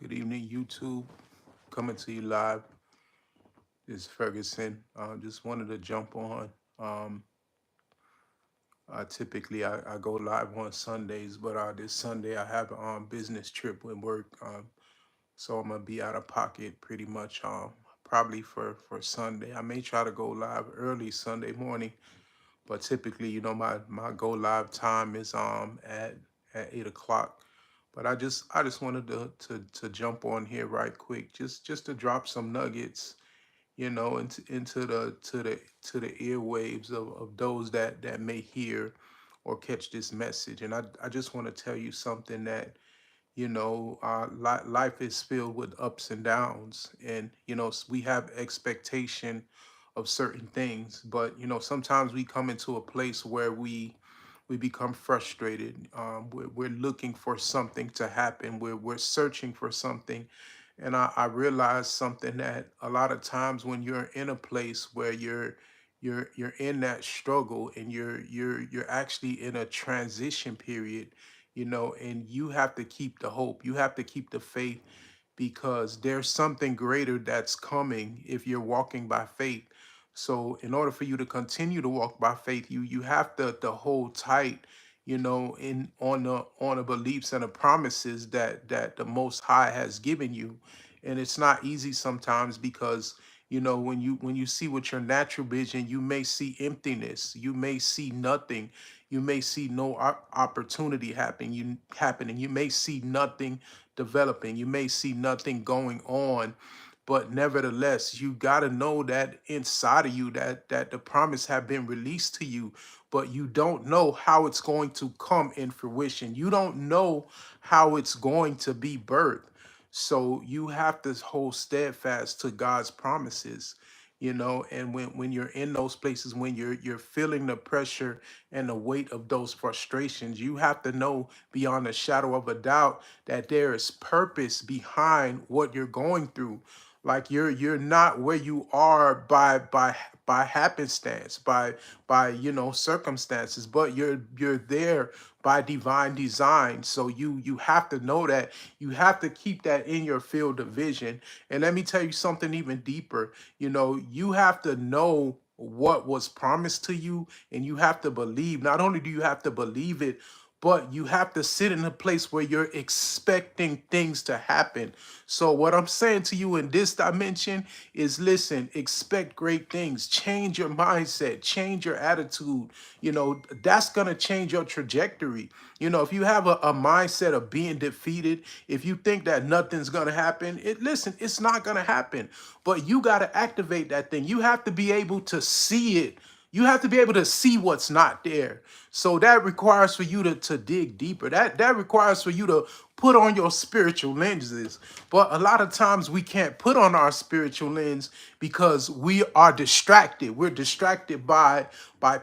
Good evening, YouTube. Coming to you live. This is Ferguson. Just wanted to jump on. Um, typically, I go live on Sundays, but this Sunday I have a business trip with work. So I'm gonna be out of pocket pretty much. Probably for Sunday. I may try to go live early Sunday morning, but typically, my go live time is at 8 o'clock. But I just wanted to jump on here right quick, just to drop some nuggets, into the airwaves of those that may hear or catch this message. And I just want to tell you something that life is filled with ups and downs, and we have expectation of certain things, but sometimes we come into a place where we become frustrated. We're looking for something to happen. We're searching for something. And I realized something, that a lot of times when you're in a place where you're in that struggle, and you're actually in a transition period, and you have to keep the hope. You have to keep the faith, because there's something greater that's coming if you're walking by faith. So in order for you to continue to walk by faith, you have to hold tight, in on the beliefs and the promises that the Most High has given you. And it's not easy sometimes, because when you see with your natural vision, you may see emptiness, you may see nothing, you may see no opportunity happening, you may see nothing developing, you may see nothing going on. But nevertheless, you got to know that inside of you, that the promise have been released to you, but you don't know how it's going to come in fruition. You don't know how it's going to be birthed. So you have to hold steadfast to God's promises. And when you're in those places, when you're feeling the pressure and the weight of those frustrations, you have to know beyond a shadow of a doubt that there is purpose behind what you're going through. Like you're not where you are by happenstance, by circumstances, but you're there by divine design. So you have to know that. You have to keep that in your field of vision. And let me tell you something even deeper. You have to know what was promised to you, and you have to believe. Not only do you have to believe it, but you have to sit in a place where you're expecting things to happen. So what I'm saying to you in this dimension is, listen, expect great things. Change your mindset, change your attitude. That's going to change your trajectory. If you have a mindset of being defeated, if you think that nothing's going to happen, listen, it's not going to happen. But you got to activate that thing. You have to be able to see it. You have to be able to see what's not there. So that requires for you to dig deeper. That requires for you to put on your spiritual lenses. But a lot of times we can't put on our spiritual lens because we are distracted. We're distracted by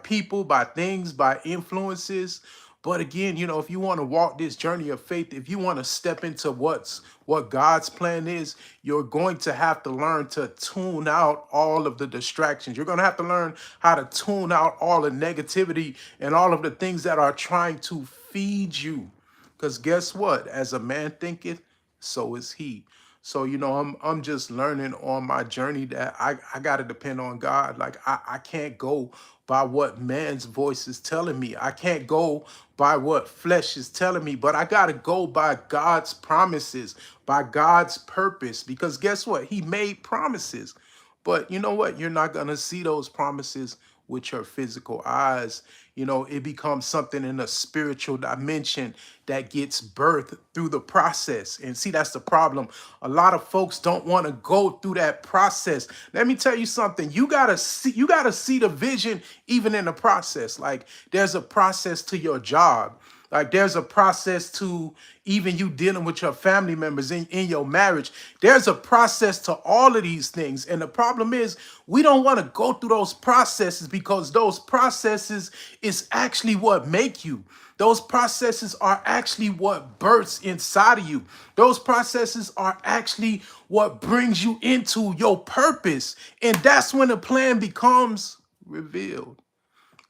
people, by things, by influences. But again, if you want to walk this journey of faith, if you want to step into what God's plan is, you're going to have to learn to tune out all of the distractions. You're going to have to learn how to tune out all the negativity and all of the things that are trying to feed you. Because guess what? As a man thinketh, so is he. So, I'm just learning on my journey that I gotta depend on God. Like I can't go by what man's voice is telling me. I can't go by what flesh is telling me, but I gotta go by God's promises, by God's purpose. Because guess what? He made promises. But you know what? You're not going to see those promises with your physical eyes. It becomes something in a spiritual dimension that gets birthed through the process. And see, that's the problem. A lot of folks don't want to go through that process. Let me tell you something. You got to see the vision even in the process. Like there's a process to your job. Like there's a process to even you dealing with your family members in your marriage. There's a process to all of these things. And the problem is we don't want to go through those processes, because those processes is actually what make you. Those processes are actually what births inside of you. Those processes are actually what brings you into your purpose. And that's when the plan becomes revealed.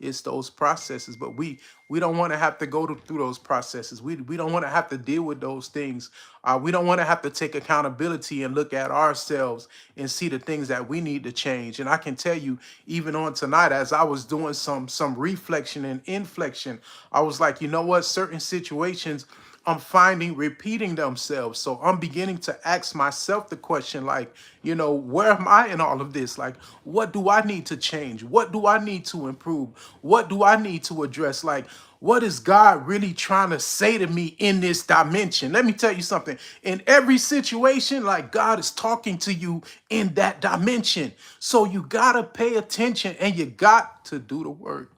It's those processes, but we don't want to have to go through those processes. We don't want to have to deal with those things. We don't want to have to take accountability and look at ourselves and see the things that we need to change. And I can tell you, even on tonight, as I was doing some reflection and inflection, I was like, you know what? Certain situations I'm finding repeating themselves. So I'm beginning to ask myself the question, like, where am I in all of this? Like, what do I need to change? What do I need to improve? What do I need to address? Like, what is God really trying to say to me in this dimension? Let me tell you something. In every situation, like, God is talking to you in that dimension. So you got to pay attention and you got to do the work.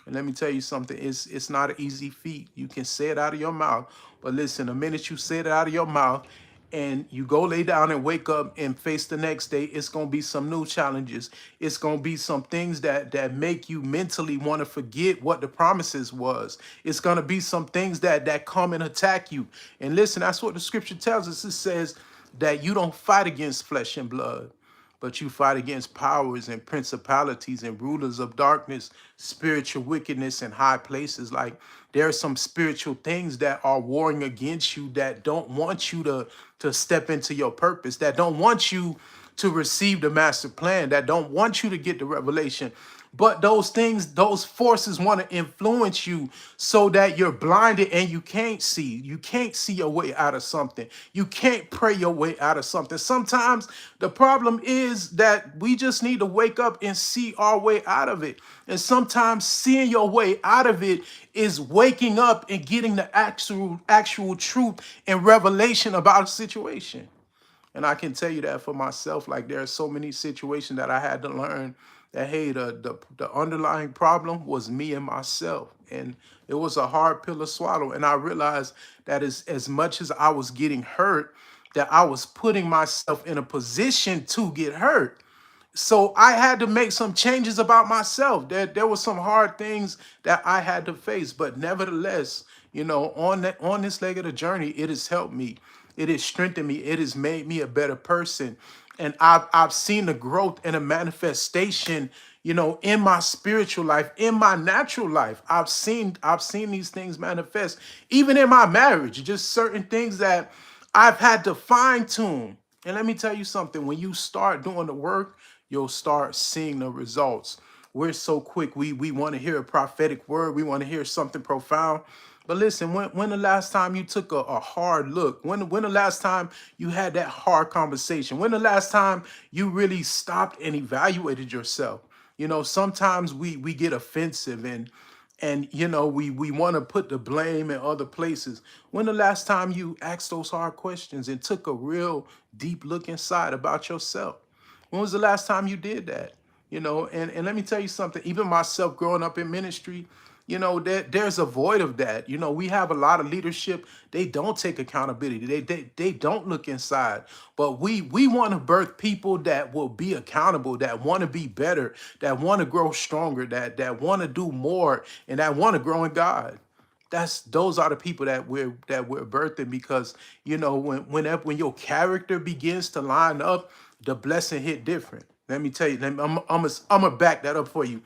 And let me tell you something, it's not an easy feat. You can say it out of your mouth, but listen, the minute you say it out of your mouth and you go lay down and wake up and face the next day, it's gonna be some new challenges. It's gonna be some things that make you mentally want to forget what the promises was. It's gonna be some things that come and attack you. And listen, that's what the scripture tells us. It says that you don't fight against flesh and blood, but you fight against powers and principalities and rulers of darkness, spiritual wickedness in high places. Like, there are some spiritual things that are warring against you, that don't want you to step into your purpose, that don't want you to receive the master plan, that don't want you to get the revelation. But those things, those forces want to influence you so that you're blinded and you can't see. You can't see your way out of something. You can't pray your way out of something. Sometimes the problem is that we just need to wake up and see our way out of it. And sometimes seeing your way out of it is waking up and getting the actual truth and revelation about a situation. And I can tell you that for myself, like, there are so many situations that I had to learn that, hey, the underlying problem was me and myself. And it was a hard pill to swallow. And I realized that as much as I was getting hurt, that I was putting myself in a position to get hurt. So I had to make some changes about myself. There were some hard things that I had to face, but nevertheless, on this leg of the journey, it has helped me. It has strengthened me. It has made me a better person. And I've seen the growth and a manifestation, in my spiritual life, in my natural life. I've seen these things manifest, even in my marriage, just certain things that I've had to fine tune. And let me tell you something, when you start doing the work, you'll start seeing the results. We're so quick. We want to hear a prophetic word. We want to hear something profound. But listen, when the last time you took a hard look? When the last time you had that hard conversation? When the last time you really stopped and evaluated yourself? Sometimes we get offensive and we want to put the blame in other places. When the last time you asked those hard questions and took a real deep look inside about yourself? When was the last time you did that? And let me tell you something, even myself growing up in ministry, there's a void of that. We have a lot of leadership. They don't take accountability. They don't look inside. But we want to birth people that will be accountable, that want to be better, that want to grow stronger, that want to do more, and that want to grow in God. Those are the people that we're birthing, because when your character begins to line up, the blessing hit different. Let me tell you, I'm gonna back that up for you.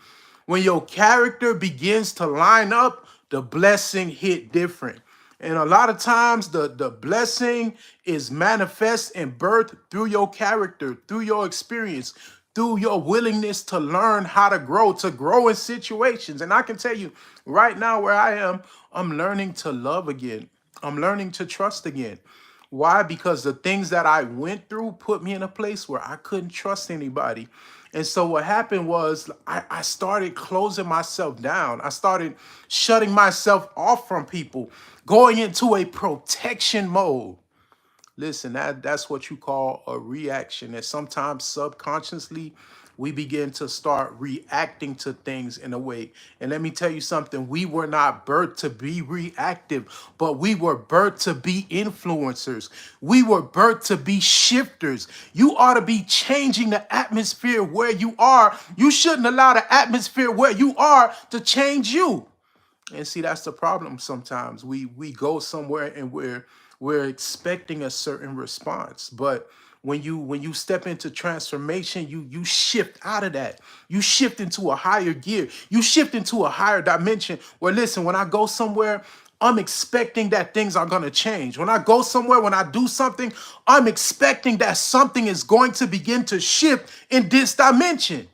When your character begins to line up, the blessing hit different. And a lot of times the blessing is manifest and birthed through your character, through your experience, through your willingness to learn how to grow in situations. And I can tell you right now where I am, I'm learning to love again. I'm learning to trust again. Why? Because the things that I went through put me in a place where I couldn't trust anybody. And so what happened was I started closing myself down. I started shutting myself off from people, going into a protection mode. Listen, that's what you call a reaction. And sometimes subconsciously, we begin to start reacting to things in a way. And let me tell you something, we were not birthed to be reactive, but we were birthed to be influencers. We were birthed to be shifters. You ought to be changing the atmosphere where you are. You shouldn't allow the atmosphere where you are to change you. And see, that's the problem sometimes. We go somewhere and we're expecting a certain response. But when you step into transformation, you shift out of that. You shift into a higher gear. You shift into a higher dimension where, listen, when I go somewhere, I'm expecting that things are going to change. When I go somewhere, when I do something, I'm expecting that something is going to begin to shift in this dimension.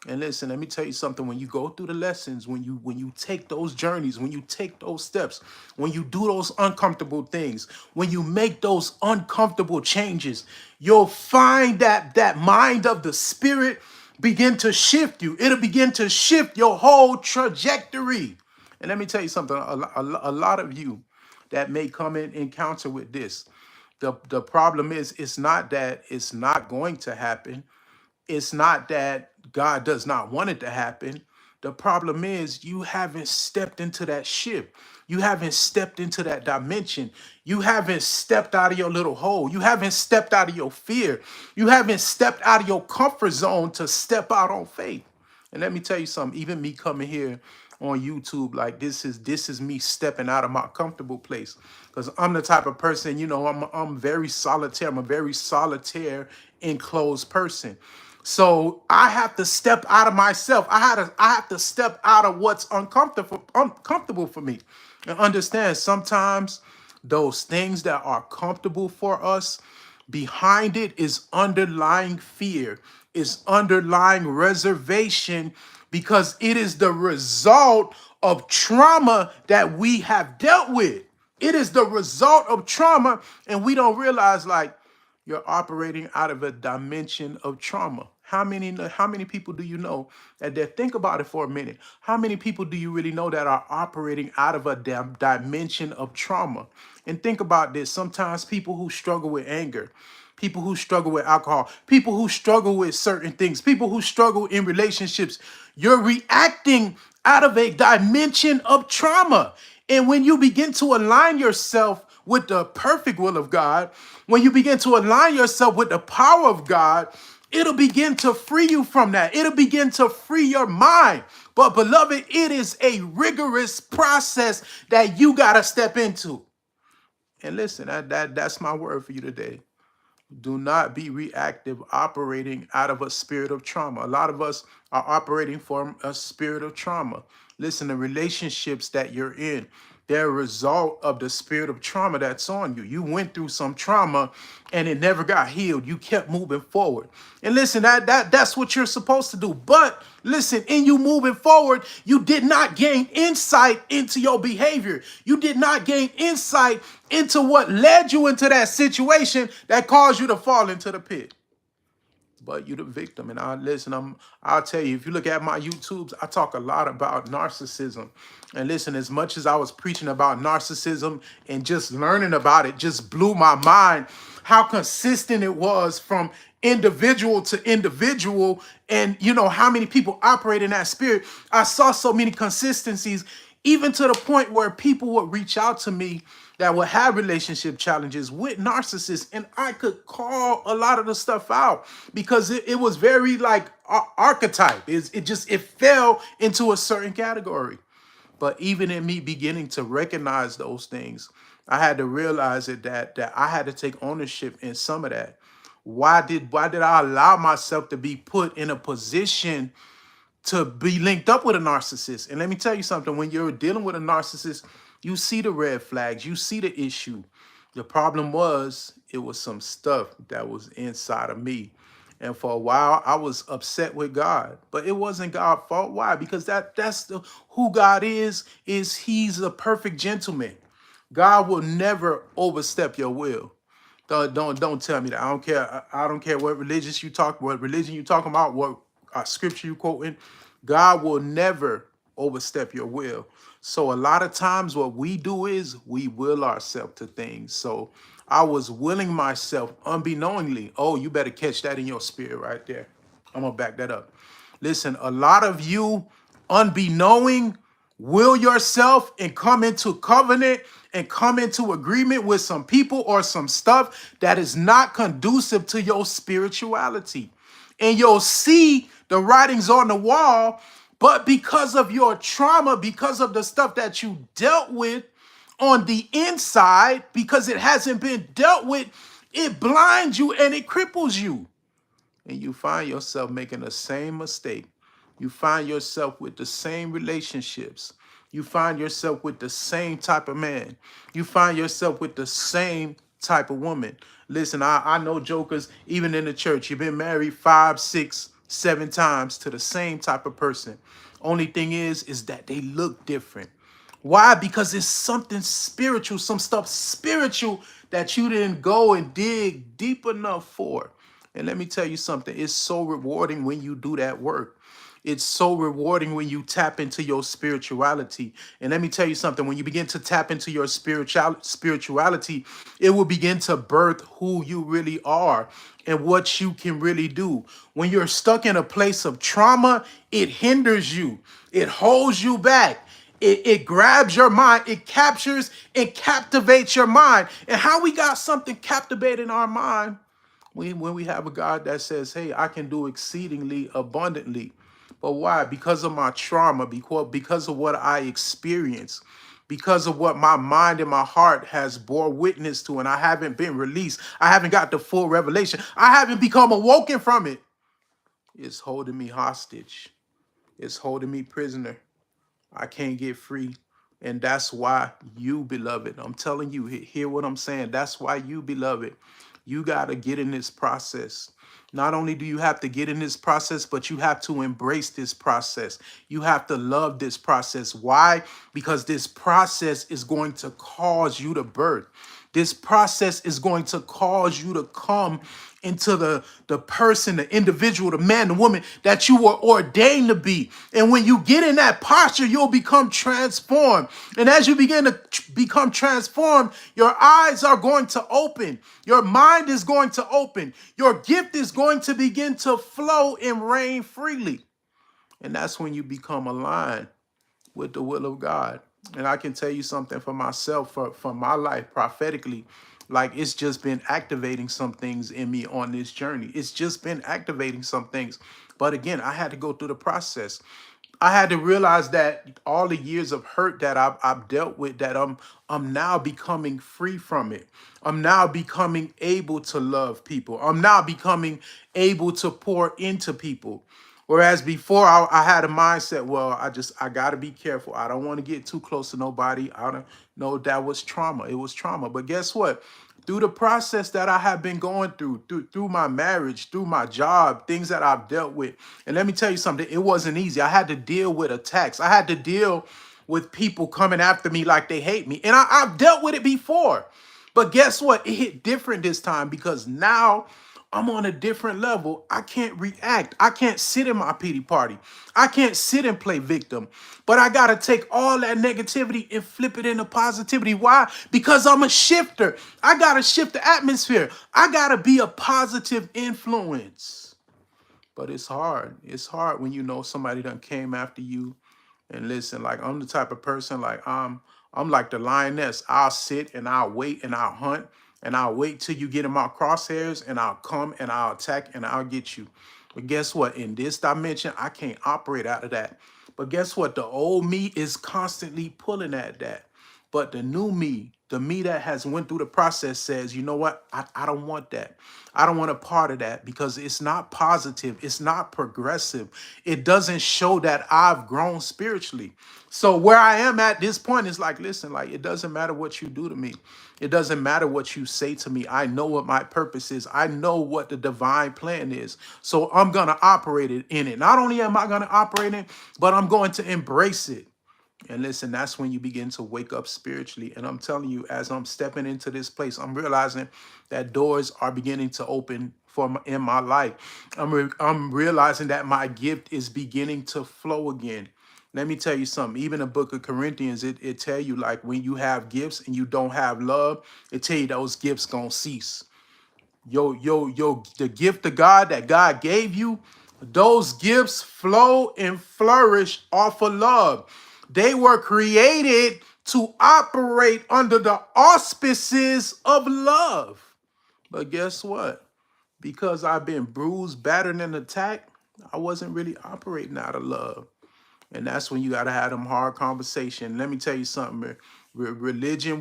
And listen, let me tell you something. When you go through the lessons, when you take those journeys, when you take those steps, when you do those uncomfortable things, when you make those uncomfortable changes, you'll find that mind of the spirit begin to shift you. It'll begin to shift your whole trajectory. And let me tell you something. A lot of you that may come in encounter with this. The problem is, it's not that it's not going to happen. It's not that God does not want it to happen. The problem is you haven't stepped into that ship. You haven't stepped into that dimension. You haven't stepped out of your little hole. You haven't stepped out of your fear. You haven't stepped out of your comfort zone to step out on faith. And let me tell you something, even me coming here on YouTube, like this is me stepping out of my comfortable place. Because I'm the type of person, I'm very solitaire. I'm a very solitaire, enclosed person. So I have to step out of myself. I have to step out of what's uncomfortable for me. And understand, sometimes those things that are comfortable for us, behind it is underlying fear, is underlying reservation, because it is the result of trauma that we have dealt with. It is the result of trauma, and we don't realize, like, you're operating out of a dimension of trauma. How many people do you know that think about it for a minute? How many people do you really know that are operating out of a dimension of trauma? And think about this. Sometimes people who struggle with anger, people who struggle with alcohol, people who struggle with certain things, people who struggle in relationships, you're reacting out of a dimension of trauma. And when you begin to align yourself with the perfect will of God, when you begin to align yourself with the power of God, it'll begin to free you from that. It'll begin to free your mind. But beloved, it is a rigorous process that you got to step into. And listen, that's my word for you today. Do not be reactive, operating out of a spirit of trauma. A lot of us are operating from a spirit of trauma. Listen, the relationships that you're in, they're a result of the spirit of trauma that's on you. You went through some trauma and it never got healed. You kept moving forward. And listen, that's what you're supposed to do. But listen, in you moving forward, you did not gain insight into your behavior. You did not gain insight into what led you into that situation that caused you to fall into the pit. But you're the victim. And I'll tell you, if you look at my YouTubes, I talk a lot about narcissism. And listen, as much as I was preaching about narcissism and just learning about it just blew my mind, how consistent it was from individual to individual, and how many people operate in that spirit. I saw so many consistencies, even to the point where people would reach out to me that would have relationship challenges with narcissists, and I could call a lot of the stuff out because it was very like archetype. It fell into a certain category. But even in me beginning to recognize those things, I had to realize that I had to take ownership in some of that. Why did I allow myself to be put in a position to be linked up with a narcissist? And let me tell you something, when you're dealing with a narcissist, you see the red flags, you see the issue. The problem was, it was some stuff that was inside of me. And for a while, I was upset with God, but it wasn't God's fault. Why? Because who God is he's a perfect gentleman. God will never overstep your will. Don't tell me that. I don't care. I don't care what religion you talking about, what scripture you quoting. God will never overstep your will. So a lot of times what we do is we will ourselves to things. So I was willing myself unbeknowingly. Oh, you better catch that in your spirit right there. I'm gonna back that up. Listen, a lot of you unbeknowing will yourself and come into covenant and come into agreement with some people or some stuff that is not conducive to your spirituality. And you'll see the writings on the wall, but because of your trauma, because of the stuff that you dealt with on the inside, because it hasn't been dealt with It blinds you and it cripples you. And you find yourself making the same mistake. You find yourself with the same relationships. You find yourself with the same type of man. You find yourself with the same type of woman. Listen, I know jokers, even in the church, you've been married 5, 6, 7 times to the same type of person. Only thing is that they look different. Why? Because it's something spiritual, some stuff spiritual that you didn't go and dig deep enough for. And let me tell you something, it's so rewarding when you do that work. It's so rewarding when you tap into your spirituality. And let me tell you something, when you begin to tap into your spirituality, it will begin to birth who you really are and what you can really do. When you're stuck in a place of trauma, it hinders you. It holds you back. It grabs your mind, it captures and captivates your mind. And how we got something captivating our mind when we have a God that says, hey, I can do exceedingly abundantly. But why? Because of my trauma, because of what I experienced, because of what my mind and my heart has bore witness to, and I haven't been released. I haven't got the full revelation. I haven't become awoken from it. It's holding me hostage. It's holding me prisoner. I can't get free. And that's why you, beloved, I'm telling you, hear what I'm saying. That's why you, beloved, you got to get in this process. Not only do you have to get in this process, but you have to embrace this process. You have to love this process. Why? Because this process is going to cause you to birth. This process is going to cause you to come into the person, the individual, the man, the woman that you were ordained to be. And when you get in that posture, you'll become transformed. And as you begin to become transformed, your eyes are going to open. Your mind is going to open. Your gift is going to begin to flow and reign freely. And that's when you become aligned with the will of God. And I can tell you something for myself, for my life prophetically, like it's just been activating some things in me on this journey. It's just been activating some things. But again, I had to go through the process. I had to realize that all the years of hurt that I've dealt with, that I'm now becoming free from it. I'm now becoming able to love people. I'm now becoming able to pour into people. Whereas before I had a mindset, well, I gotta be careful. I don't want to get too close to nobody. I don't know, that was trauma. It was trauma. But guess what? Through the process that I have been going through my marriage, through my job, things that I've dealt with. And let me tell you something, it wasn't easy. I had to deal with attacks. I had to deal with people coming after me like they hate me. And I've dealt with it before. But guess what? It hit different this time because now I'm on a different level. I can't react. I can't sit in my pity party. I can't sit and play victim. But I got to take all that negativity and flip it into positivity. Why? Because I'm a shifter. I got to shift the atmosphere. I got to be a positive influence. But it's hard. It's hard when you know somebody done came after you. And listen, like I'm the type of person, like I'm like the lioness. I'll sit and I'll wait and I'll hunt and I'll wait till you get in my crosshairs and I'll come and I'll attack and I'll get you. But guess what? In this dimension, I can't operate out of that. But guess what? The old me is constantly pulling at that. But the new me, the me that has went through the process says, you know what? I don't want that. I don't want a part of that because it's not positive. It's not progressive. It doesn't show that I've grown spiritually. So where I am at this point is like, listen, like it doesn't matter what you do to me. It doesn't matter what you say to me. I know what my purpose is. I know what the divine plan is. So I'm going to operate it in it. Not only am I going to operate it, but I'm going to embrace it. And listen, that's when you begin to wake up spiritually. And I'm telling you, as I'm stepping into this place, I'm realizing that doors are beginning to open in my life. I'm realizing that my gift is beginning to flow again. Let me tell you something. Even the book of Corinthians, it tell you like when you have gifts and you don't have love, it tell you those gifts gonna cease. The gift of God that God gave you, those gifts flow and flourish off of love. They were created to operate under the auspices of love. But guess what? Because I've been bruised, battered, and attacked, I wasn't really operating out of love. And that's when you got to have them hard conversation. Let me tell you something. Religion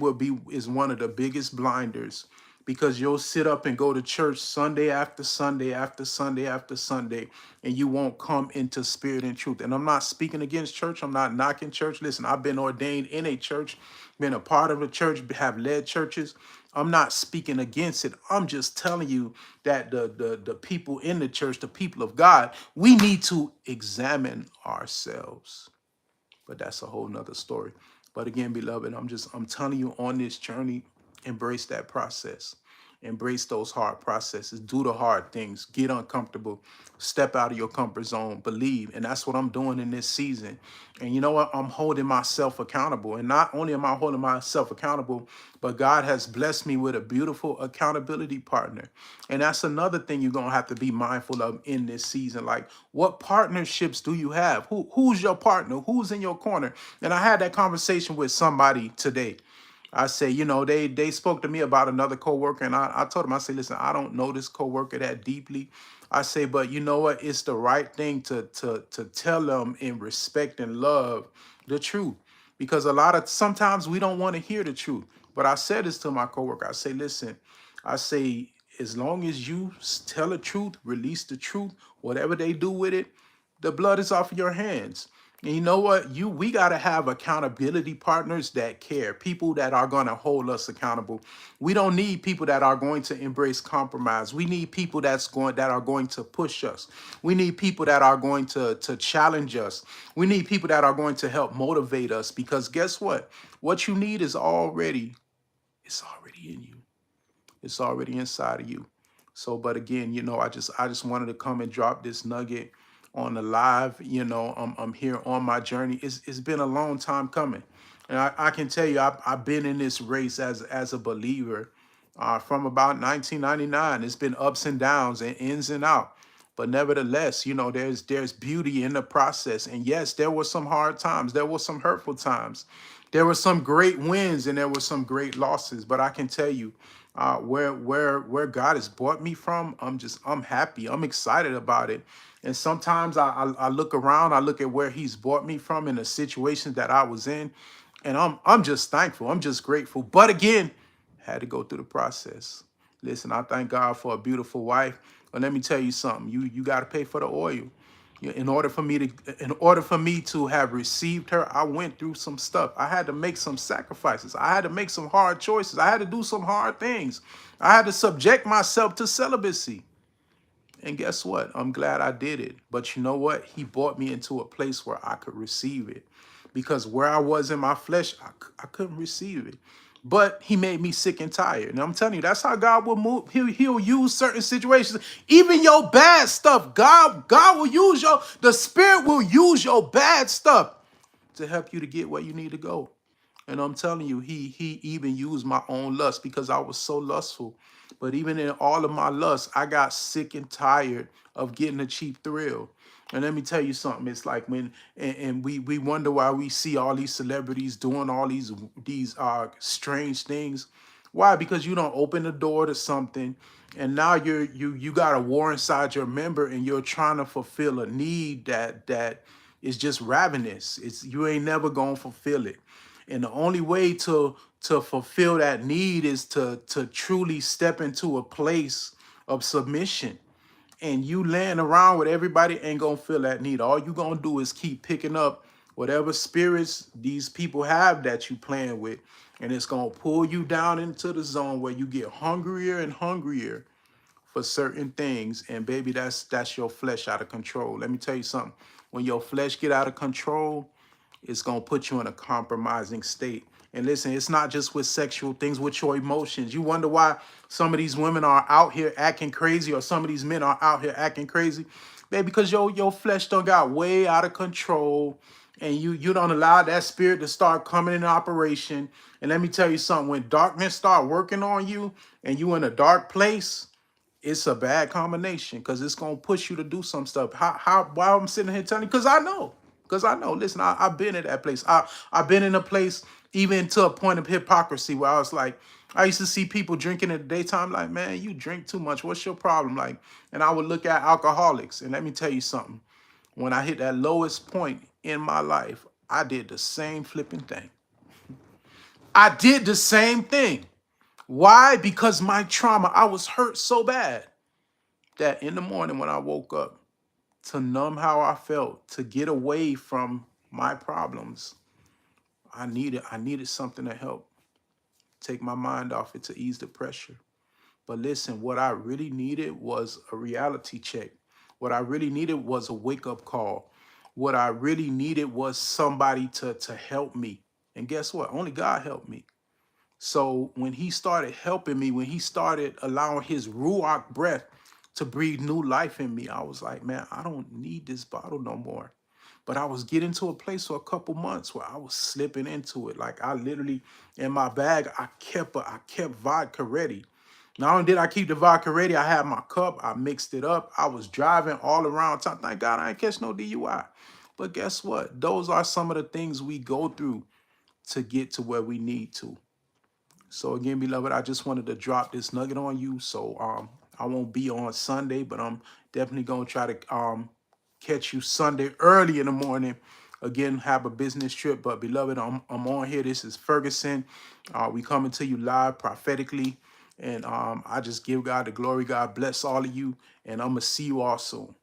is one of the biggest blinders because you'll sit up and go to church Sunday after Sunday after Sunday after Sunday, and you won't come into spirit and truth. And I'm not speaking against church. I'm not knocking church. Listen, I've been ordained in a church, been a part of a church, have led churches. I'm not speaking against it. I'm just telling you that the people in the church, the people of God, we need to examine ourselves. But that's a whole nother story. But again, beloved, I'm telling you, on this journey, embrace that process. Embrace those hard processes. Do the hard things. Get uncomfortable. Step out of your comfort zone. Believe. And that's what I'm doing in this season. And you know what? I'm holding myself accountable. And not only am I holding myself accountable, but God has blessed me with a beautiful accountability partner. And that's another thing you're going to have to be mindful of in this season. Like, what partnerships do you have? Who's your partner? Who's in your corner? And I had that conversation with somebody today. I say, they spoke to me about another coworker, and I told them, I say, listen, I don't know this coworker that deeply. I say, but you know what? It's the right thing to tell them in respect and love the truth, because sometimes we don't want to hear the truth. But I said this to my coworker. I say, listen, I say, as long as you tell the truth, release the truth, whatever they do with it, the blood is off of your hands. And you know what? We got to have accountability partners that care, people that are going to hold us accountable. We don't need people that are going to embrace compromise. We need people that are going to push us. We need people that are going to challenge us. We need people that are going to help motivate us, because guess what? What you need it's already in you. It's already inside of you. So, but again, I just wanted to come and drop this nugget on the live. I'm here on my journey. It's been a long time coming, and I can tell you, I've been in this race as a believer from about 1999. It's been ups and downs and ins and out. But nevertheless, there's beauty in the process. And yes, there were some hard times. There were some hurtful times. There were some great wins and there were some great losses. But I can tell you, where God has brought me from, I'm happy. I'm excited about it. And sometimes I look around, I look at where He's brought me from in the situations that I was in, and I'm just thankful. I'm just grateful. But again, had to go through the process. Listen, I thank God for a beautiful wife. But let me tell you something. You got to pay for the oil. In order for me to have received her, I went through some stuff. I had to make some sacrifices. I had to make some hard choices. I had to do some hard things. I had to subject myself to celibacy. And guess what? I'm glad I did it. But you know what? He brought me into a place where I could receive it. Because where I was in my flesh, I couldn't receive it. But He made me sick and tired. And I'm telling you, that's how God will move. He'll use certain situations. Even your bad stuff. God will use the Spirit will use your bad stuff to help you to get where you need to go. And I'm telling you, he even used my own lust, because I was so lustful. But even in all of my lust, I got sick and tired of getting a cheap thrill. And let me tell you something. It's like when and we wonder why we see all these celebrities doing all these strange things. Why? Because you don't open the door to something, and now you got a war inside your member, and you're trying to fulfill a need that is just ravenous. You ain't never gonna fulfill it. And the only way to fulfill that need is to truly step into a place of submission. And you laying around with everybody ain't gonna fill that need. All you gonna do is keep picking up whatever spirits these people have that you playing with, and it's gonna pull you down into the zone where you get hungrier and hungrier for certain things. And baby, that's your flesh out of control. Let me tell you something. When your flesh get out of control, it's going to put you in a compromising state. And listen, it's not just with sexual things, with your emotions. You wonder why some of these women are out here acting crazy, or some of these men are out here acting crazy. Baby, because your flesh done got way out of control, and you don't allow that spirit to start coming in operation. And let me tell you something, when darkness start working on you and you in a dark place, it's a bad combination, because it's gonna push you to do some stuff. Why I'm sitting here telling you? Because I know. Listen, I've been at that place. I've been in a place even to a point of hypocrisy where I was like, I used to see people drinking in the daytime, like, man, you drink too much. What's your problem? Like, and I would look at alcoholics, and let me tell you something. When I hit that lowest point in my life, I did the same flipping thing. I did the same thing. Why? Because my trauma, I was hurt so bad that in the morning when I woke up, to numb how I felt, to get away from my problems, I needed something to help take my mind off it, to ease the pressure. But listen, what I really needed was a reality check. What I really needed was a wake-up call. What I really needed was somebody to help me. And guess what? Only God helped me. So when he started helping me, when he started allowing his ruach breath to breathe new life in me, I was like, man, I don't need this bottle no more. But I was getting to a place for a couple months where I was slipping into it. Like I literally, in my bag, I kept vodka ready. Not only did I keep the vodka ready, I had my cup, I mixed it up. I was driving all around town. Thank God I ain't catch no DUI. But guess what? Those are some of the things we go through to get to where we need to. So again, beloved, I just wanted to drop this nugget on you. So I won't be on Sunday, but I'm definitely gonna try to catch you Sunday early in the morning. Again, have a business trip. But beloved, I'm on here. This is Ferguson. We coming to you live prophetically. And I just give God the glory. God bless all of you. And I'm gonna see you all soon.